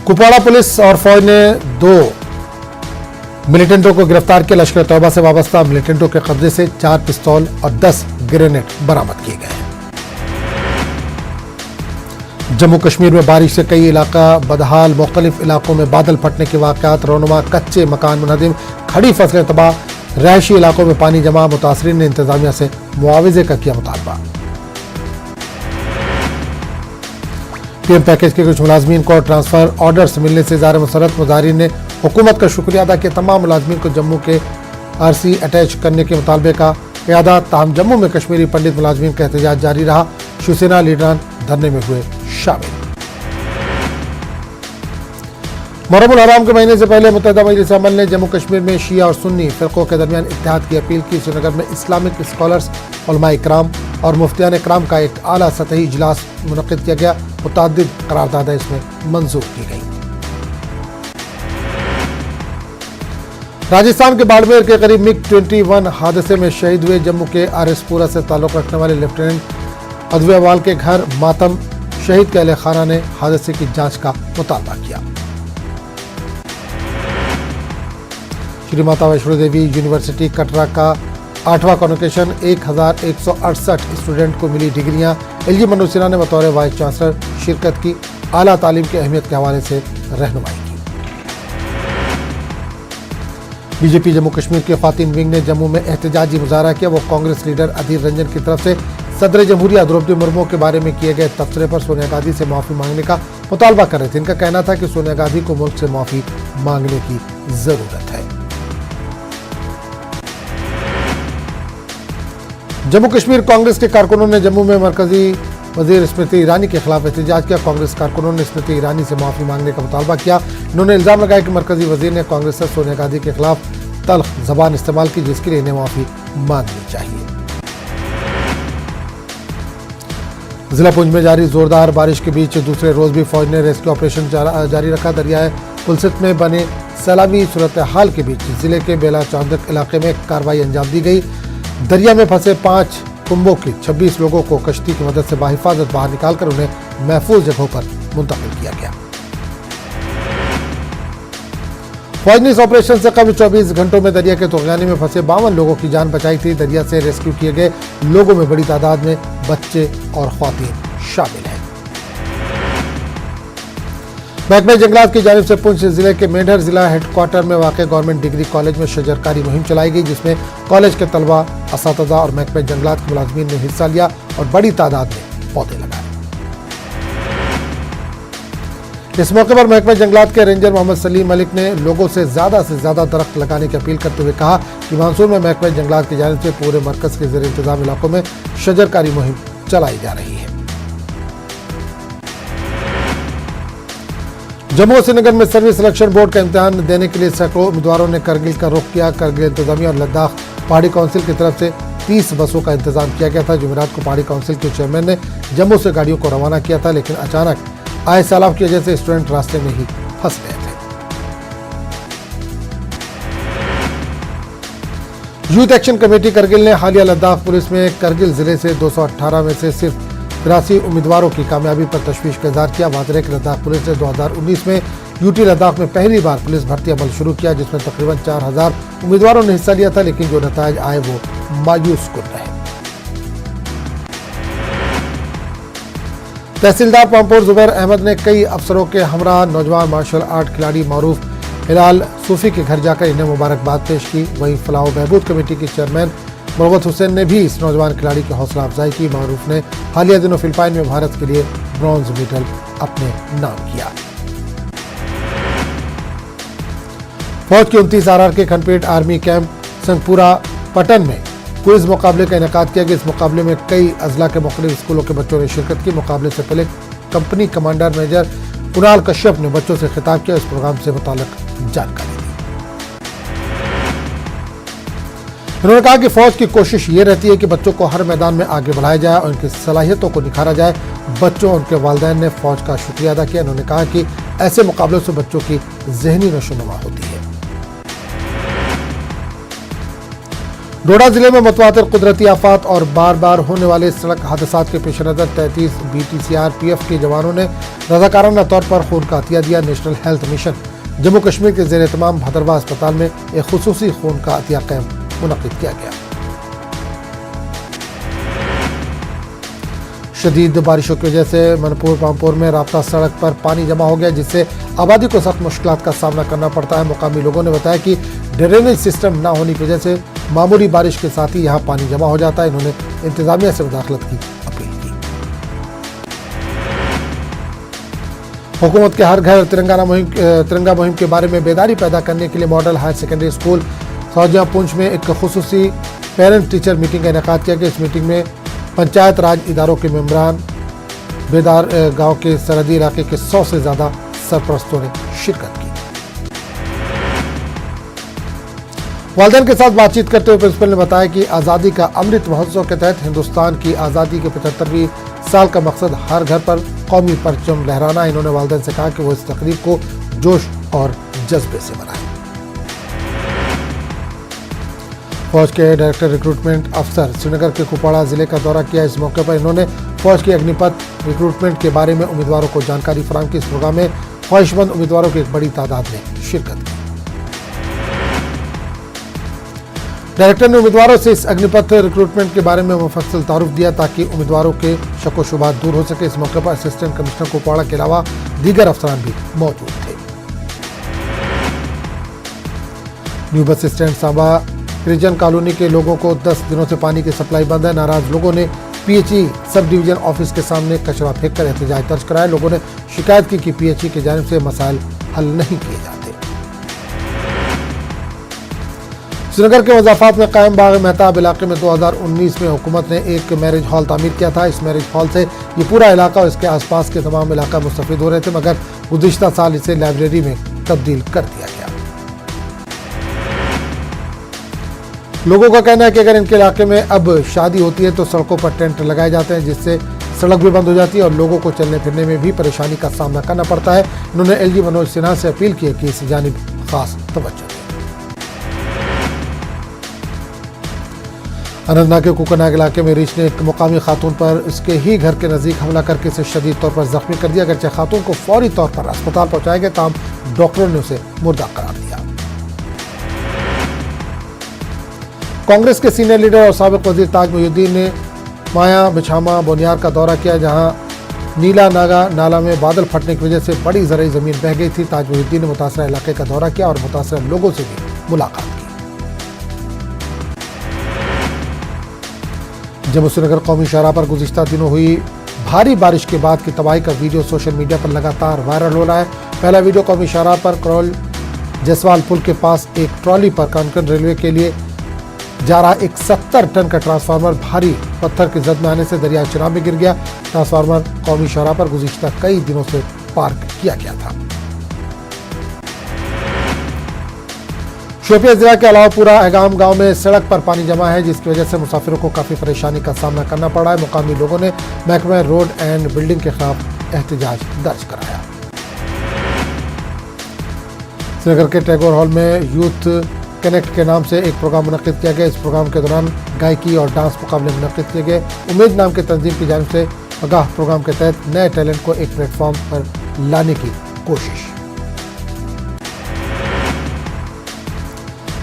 Kupwara police और फौज ने 2 मिलिटेंटों को गिरफ्तार किया। लश्कर तौबा से वाबस्ता मिलिटेंटों के कब्जे से 4 पिस्तौल और 10 ग्रेनेड बरामद किए गए हैं। जम्मू कश्मीर में बारिश से कई इलाका बदहाल, मुख्तलिफ इलाकों में बादल फटने के वाक़यात, रोनुमा, कच्चे मकान मुनहदिम, खड़ी फसलें तबाह, रहायशी इलाकों में पानी जमा। मुतासरीन ने इंतजामिया से मुआवजे का किया मुतालबा। पीएम पैकेज के कुछ मुलाजमीन को ट्रांसफर ऑर्डर्स मिलने से ज़ाहिर मुसरत। मुजाहिरीन ने हुकूमत का शुक्रिया अदा किया। तमाम मुलाजमीन को जम्मू के आरसी अटैच करने के मुतालबे का इरादा। ताहम जम्मू में कश्मीरी पंडित मुलाजमीन का एहतजाज जारी रहा। शिवसेना लीडरान धरने में हुए शामिल। मुहर्रम हराम के महीने से पहले मुत्तहिदा मजलिस अमल ने जम्मू कश्मीर में शिया और सुन्नी फिरकों के दरमियान इत्तेहाद की अपील की। श्रीनगर में इस्लामिक स्कॉलर्स, उलमा इकराम और मुफ्तियान इकराम का एक आला सतही इजलास मुनक्किद किया गया। मुतअद्दिद करारदादें इसमें मंजूर की गई। राजस्थान के बाड़मेर के करीब MiG-21 हादसे में शहीद हुए जम्मू के आरएसपुरा से ताल्लुक रखने वाले लेफ्टिनेंट अदवियावाल के घर मातम। शहीद के अहले खाना ने हादसे की जांच का मुतालबा किया। श्री माता वैष्णो देवी यूनिवर्सिटी कटरा का 8वां कॉन्वोकेशन, 1168 स्टूडेंट को मिली डिग्रियां। एलजी मनोज सिन्हा ने बतौर वाइस चांसलर शिरकत की। आला तालीम की अहमियत के हवाले से रहनुमाई की। बीजेपी जम्मू कश्मीर के ख्वातीन विंग ने जम्मू में एहतजाजी मुजाहरा किया। वो कांग्रेस लीडर अधीर रंजन की तरफ से सदर जमहूरिया द्रौपदी मुर्मू के बारे में किए गए तबसरे पर सोनिया गांधी से माफी मांगने का मुतालबा कर रहे थे। इनका कहना था कि सोनिया गांधी को मुल्क से माफी मांगने की जरूरत है। जम्मू कश्मीर कांग्रेस के कारकुनों ने जम्मू में मरकजी वजीर स्मृति ईरानी के खिलाफ एहतजाज किया। कांग्रेस कारकुनों ने स्मृति ईरानी से माफी मांगने का मुतालबा किया। इन्होंने इल्जाम लगाया कि मरकजी वजीर ने कांग्रेस से सोनिया गांधी के खिलाफ तल्ख जबान इस्तेमाल की, जिसके लिए इन्हें माफी मांगनी चाहिए। जिला पुंछ में जारी जोरदार बारिश के बीच दूसरे रोज भी फौज ने रेस्क्यू ऑपरेशन जारी रखा। दरियाए पुलसित में बने सैलाबी सूरत हाल के बीच जिले के बेला चौंदक इलाके में कार्रवाई अंजाम दी गई। दरिया में फंसे 5 कुंभों के 26 लोगों को कश्ती की मदद से बाहिफाजत बाहर निकालकर उन्हें महफूज जगहों पर मुंतकिल किया गया। फौज ने इस ऑपरेशन से करीब 24 घंटों में दरिया के तुगयानी में फंसे 52 लोगों की जान बचाई थी। दरिया से रेस्क्यू किए गए लोगों में बड़ी तादाद में बच्चे और ख्वातीन शामिल हैं। महकमे जंगलात की जानिब से पुंछ जिले के मेंढर जिला हेडक्वार्टर में वाक़ गवर्नमेंट डिग्री कॉलेज में शजरकारी मुहिम चलाई गई, जिसमें कॉलेज के तलबा, असातिज़ा और महकमे जंगलात के मुलाजमीन ने हिस्सा लिया और बड़ी तादाद में पौधे लगाए। इस मौके पर महकमे जंगलात के रेंजर मोहम्मद सलीम मलिक ने लोगों से ज्यादा दरख्त लगाने की अपील करते हुए कहा कि मानसून में महकमे जंगलात की जानिब से पूरे मरकज के ज़ेर इंतजाम इलाकों में शजरकारी मुहिम चलाई जा रही है। जम्मू और श्रीनगर में सर्विस सिलेक्शन बोर्ड का इम्तिहान देने के लिए सैकड़ों उम्मीदवारों ने करगिल का रुख किया। करगिल इंतजामिया और लद्दाख पहाड़ी काउंसिल की तरफ से 30 बसों का इंतजाम किया गया था। जुमेरात को पहाड़ी काउंसिल के चेयरमैन ने जम्मू से गाड़ियों को रवाना किया था, लेकिन अचानक आए सैलाब की वजह से स्टूडेंट रास्ते में ही फंस गए थे। यूथ एक्शन कमेटी करगिल ने हालिया लद्दाख पुलिस में करगिल जिले से 218 में से सिर्फ 83 उम्मीदवारों की कामयाबी पर तशवीश का इज़हार किया। वाज़ेह कि लद्दाख पुलिस ने 2019 में यूटी लद्दाख में पहली बार पुलिस भर्ती अमल शुरू किया, जिसमें तकरीबन 4000 उम्मीदवारों ने हिस्सा लिया था, लेकिन जो नतायज आए वो मायूस कुन रहे। तहसीलदार पामपुर जुबैर अहमद ने कई अफसरों के हमरा नौजवान मार्शल आर्ट खिलाड़ी मारूफ हिलाल सूफी के घर जाकर इन्हें मुबारकबाद पेश की। वहीं फलाह बहबूद कमेटी के चेयरमैन मुरवत हुसैन ने भी इस नौजवान खिलाड़ी की हौसला अफजाई की। मारूफ ने हालिया दिनों फिलिपाइन में भारत के लिए ब्रॉन्ज मेडल अपने नाम किया। फौज के 29 RR के खनपेट आर्मी कैंप संगपुरा पटन में क्विज मुकाबले का इनेकाद किया गया। इस मुकाबले में कई अजला के मुख्तलिफ स्कूलों के बच्चों ने शिरकत की। मुकाबले से पहले company commander major Kunal Kashyap ने बच्चों से खिताब किया, इस प्रोग्राम से मुताल्लिक जानकारी दी। उन्होंने कहा कि फौज की कोशिश ये रहती है कि बच्चों को हर मैदान में आगे बढ़ाया जाए और उनकी सलाहियतों को निखारा जाए। बच्चों और उनके वालिदैन ने फौज का शुक्रिया अदा किया। उन्होंने कहा कि ऐसे मुकाबलों से बच्चों की जहनी नशोनुमा होती है। डोडा जिले में मुतवातिर कुदरती आफात और बार बार होने वाले सड़क हादसात के पेश नज़र 33 BTCRPF के जवानों ने रजाकाराना तौर पर खून का अतिया दिया। National health mission Jammu Kashmir के ज़ेर एहतमाम भदरवा अस्पताल में एक खुसूसी खून का अतिया कैंप मुनक्किद किया गया। शदीद बारिशों की वजह से मनपुर पामपुर में राब्ता सड़क पर पानी जमा हो गया, जिससे आबादी को सख्त मुश्किलात का सामना करना पड़ता है। मुकामी लोगों ने बताया कि ड्रेनेज सिस्टम न होने की वजह से मामूली बारिश के साथ ही यहाँ पानी जमा हो जाता है। इन्होंने इंतजामिया से मुदाखलत की अपील की। हुकूमत के हर घर तिरंगा मुहिम के बारे में बेदारी पैदा करने के लिए model higher secondary school Saujiya Poonch में एक खुसूसी पेरेंट टीचर मीटिंग का इनेकाद किया गया। इस मीटिंग में पंचायत राज इदारों के मेंबरान, बेदार गांव के सरहदी इलाके के 100 से ज्यादा सरपरस्तों ने शिरकत की। वालिदैन के साथ बातचीत करते हुए प्रिंसिपल ने बताया कि आज़ादी का अमृत महोत्सव के तहत हिंदुस्तान की आज़ादी के 75वीं साल का मकसद हर घर पर कौमी परचम लहराना। इन्होंने वालिदैन से कहा कि वो इस तकरीब को जोश और जज्बे से मनाएं। फौज के डायरेक्टर रिक्रूटमेंट अफसर श्रीनगर के कुपवाड़ा जिले का दौरा किया। इस मौके पर इन्होंने फौज के अग्निपथ रिक्रूटमेंट के बारे में उम्मीदवारों को जानकारी फराहम की। इस प्रोग्राम में ख्वाहिशमंद उम्मीदवारों की एक बड़ी तादाद ने शिरकत की। डायरेक्टर ने उम्मीदवारों से इस अग्निपथ रिक्रूटमेंट के बारे में मुफस्सल तारुफ दिया ताकि उम्मीदवारों के शक व शुबहात दूर हो सके। इस मौके पर असिस्टेंट कमिश्नर कुपवाड़ा के अलावा दीगर अफसरान भी मौजूद थे। New bus stand Samba क्रिजन colony के लोगों को 10 दिनों से पानी की सप्लाई बंद है। नाराज लोगों ने PHE सब डिवीजन ऑफिस के सामने कचरा फेंककर एहतजाज दर्ज कराया। लोगों ने शिकायत की कि PHE की जानिब से मसाइल हल नहीं किए जाते। श्रीनगर के मज़ाफ़ात में कायम बाग मेहताब इलाके में 2019 में हुकूमत ने एक मैरिज हॉल तामीर किया था। इस मैरिज हॉल से ये पूरा इलाका और इसके आसपास के तमाम इलाका मुस्तफ़ीद हो रहे थे, मगर गुज़िश्ता साल इसे लाइब्रेरी में तब्दील कर दिया गया। लोगों का कहना है कि अगर इनके इलाके में अब शादी होती है तो सड़कों पर टेंट लगाए जाते हैं, जिससे सड़क भी बंद हो जाती है और लोगों को चलने फिरने में भी परेशानी का सामना करना पड़ता है। उन्होंने LG मनोज सिन्हा से अपील की है कि इस जानिब खास तवज्जो दें। अनंतनाग के कुकरनाग इलाके में रीछ ने एक मुकामी खातून पर उसके ही घर के नजदीक हमला करके इसे शदीद तौर पर जख्मी कर दिया। अगरचे खातून को फौरी तौर पर अस्पताल पहुंचाया गया, ताहम डॉक्टरों ने उसे मुर्दा करार दिया। कांग्रेस के सीनियर लीडर और साबिक वजीर ताज मोहिउद्दीन ने माया बिछामा बोनियार का दौरा किया, जहां नीला नागा नाला में बादल फटने की वजह से बड़ी ज़रई ज़मीन बह गई थी। ताज मोहिउद्दीन ने मुतासरा इलाके का दौरा किया और मुतासरा लोगों से भी मुलाकात की। जम्मू श्रीनगर कौमी शाहराह पर गुज़िश्ता दिनों हुई भारी बारिश के बाद की तबाही का वीडियो सोशल मीडिया पर लगातार वायरल हो रहा है। पहला वीडियो कौमी शाहराह पर करौल जसवाल पुल के पास एक ट्रॉली पर कानकन रेलवे के लिए जा रहा एक 70 टन का ट्रांसफार्मर भारी पत्थर की जद में आने से दरिया चिनाब में गिर गया। ट्रांसफार्मर कौमी शाहराह पर गुज़िश्ता कई दिनों से पार्क किया गया था। शोपियां जिला के अलावा पूरा अहगाम गांव में सड़क पर पानी जमा है, जिसकी वजह से मुसाफिरों को काफी परेशानी का सामना करना पड़ रहा है। मुकामी लोगों ने महकमा रोड एंड बिल्डिंग के खिलाफ एहतजाज दर्ज कराया। श्रीनगर के टैगोर हॉल में यूथ कनेक्ट के नाम से एक प्रोग्राम मुनक्किद किया गया। इस प्रोग्राम के दौरान गायकी और डांस मुकाबले मुनक्किद किए गए। उम्मीद नाम के तंजीम की जानिब से आगाह प्रोग्राम के तहत नए टैलेंट को एक प्लेटफॉर्म पर लाने की कोशिश।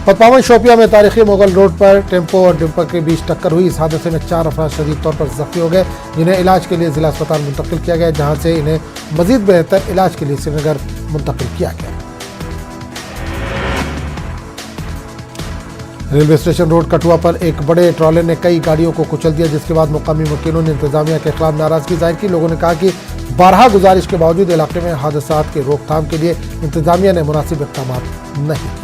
पतपावन शोपिया में तारीखी मुगल रोड पर टेम्पो और डिम्पर के बीच टक्कर हुई। इस हादसे में 4 अफराद शदीद तौर पर जख्मी हो गए, जिन्हें इलाज के लिए जिला अस्पताल मुंतकिल किया गया, जहां से इन्हें मजीद बेहतर इलाज के लिए श्रीनगर मुंतकिल किया गया। रेलवे स्टेशन रोड कठुआ पर एक बड़े ट्रॉले ने कई गाड़ियों को कुचल दिया, जिसके बाद मुकामी वकीलों ने इंतजामिया के खिलाफ नाराजगी जाहिर की। लोगों ने कहा कि 12 गुजारिश के बावजूद इलाके में हादसात की रोकथाम के लिए इंतजामिया ने मुनासिब इक़दाम नहीं किए।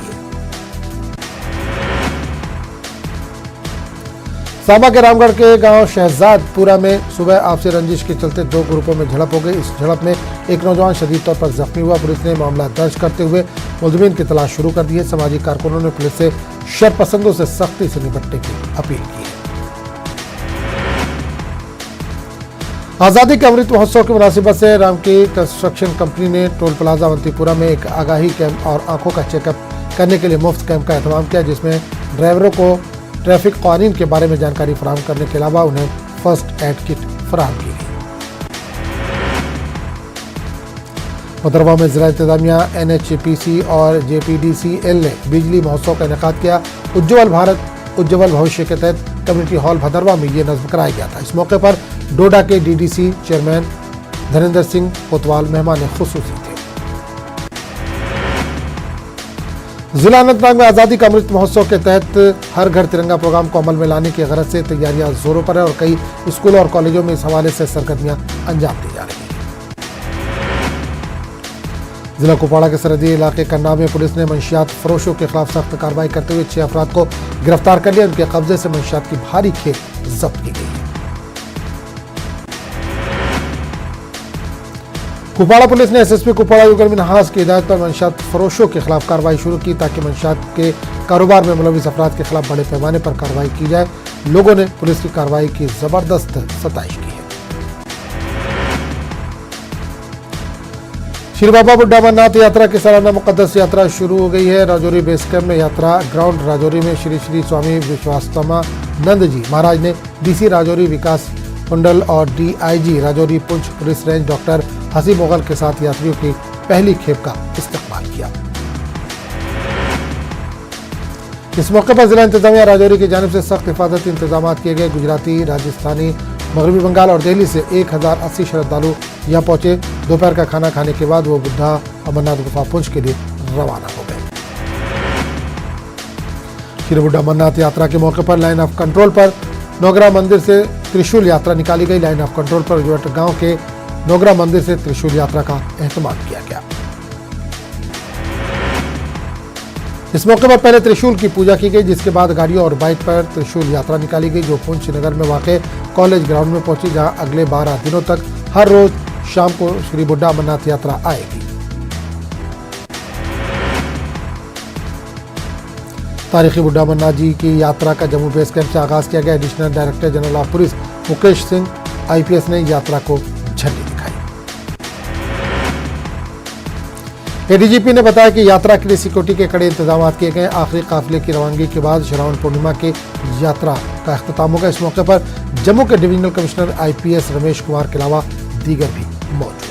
सांबा के रामगढ़ के गांव शहजादपुरा में सुबह आपसी रंजिश के चलते 2 ग्रुपों में झड़प हो गई। इस झड़प में एक नौजवान शदीद तौर पर जख्मी हुआ। पुलिस ने मामला दर्ज करते हुए मुलजिमीन की तलाश शुरू कर दी है। समाजी कारकुनों ने पुलिस से शरपसंदों से सख्ती से निपटने की अपील की है। आज़ादी के अमृत महोत्सव की मुनासिबत से रामकी कंस्ट्रक्शन कंपनी ने टोल प्लाजा अवंतीपुरा में एक आगाही कैंप और आंखों का चेकअप करने के लिए मुफ्त कैंप का एहतमाम किया, जिसमें ड्राइवरों को ट्रैफिक कानून के बारे में जानकारी फराहम करने के अलावा उन्हें फर्स्ट एड किट फराहम की गई। मुतरवा में जिला इंतजामिया, NHPC और JPDCL ने बिजली महोत्सव का इनेकाद किया। उज्ज्वल भारत उज्ज्वल भविष्य के तहत कम्युनिटी हॉल भदरवा में ये नज़्म कराया गया था। इस मौके पर डोडा के DDC चेयरमैन धर्मेंद्र सिंह कोतवाल मेहमान खुसूसी थे। जिला अनंतनाग में आज़ादी का अमृत महोत्सव के तहत हर घर तिरंगा प्रोग्राम को अमल में लाने की गरज से तैयारियां जोरों पर है और कई स्कूलों और कॉलेजों में इस हवाले से सरगर्मियां अंजाम दी जा रही हैं। जिला कुपवाड़ा के सरहदी इलाके कन्ना में पुलिस ने मंशियात फरोशों के खिलाफ सख्त कार्रवाई करते हुए 6 अफराद को गिरफ्तार कर लिया। उनके कब्जे से मंशियात की भारी खेप जब्त की गई है। कुपवाड़ा पुलिस ने SSP कुपवाड़ा युगल मिनहास की हिदायत पर मंशियात फरोशों के खिलाफ कार्रवाई शुरू की ताकि मंशियात के कारोबार में मुलविस अफराद के खिलाफ बड़े पैमाने पर कार्रवाई की जाए। लोगों ने पुलिस की कार्रवाई की जबरदस्त सताइश की है। श्री बाबा बुड्ढा अमरनाथ यात्रा की सालाना मुकद्दस यात्रा शुरू हो गई है। राजौरी बेस कैंप में यात्रा ग्राउंड राजौरी में श्री श्री स्वामी विश्वास्तमानंद जी महाराज ने DC राजौरी विकास मंडल और DIG Rajouri Poonch police range doctor हसी मुगल के साथ यात्रियों की पहली खेप का इस्तकबाल किया। इस मौके पर जिला इंतजामिया राजौरी की जानिब से सख्त हिफाजती इंतजाम किए गए। गुजराती, राजस्थानी, मगरबी बंगाल और दिल्ली से 1080 श्रद्धालु यहाँ पहुंचे। दोपहर का खाना खाने के बाद वो बुड्ढा अमरनाथ गुफा पुंछ के लिए रवाना हो गए। श्री बुड्ढा अमरनाथ यात्रा के मौके पर लाइन ऑफ कंट्रोल पर नोगरा मंदिर से त्रिशूल यात्रा निकाली गई। लाइन ऑफ कंट्रोल पर जोट गांव के नोगरा मंदिर से त्रिशूल यात्रा का एहतमाम किया गया। इस मौके पर पहले त्रिशूल की पूजा की गई, जिसके बाद गाड़ियों और बाइक पर त्रिशूल यात्रा निकाली गई जो पुंछ नगर में वाक़ कॉलेज ग्राउंड में पहुंची, जहां अगले 12 दिनों तक हर रोज शाम को श्री बुड्ढा अमरनाथ यात्रा आएगी। तारीखी बुड्ढा अमरनाथ जी की यात्रा का जम्मू बेस कैंप से आगाज किया गया। Additional director general of police Mukesh Singh IPS ने यात्रा को झंडी दिखाई। ADGP ने बताया कि यात्रा के लिए सिक्योरिटी के कड़े इंतजाम किए गए। आखिरी काफिले की रवानगी के बाद श्रावण पूर्णिमा की यात्रा का अख्ताम होगा। इस मौके पर जम्मू के divisional commissioner IPS Ramesh Kumar के अलावा दीगर भी मौजूद।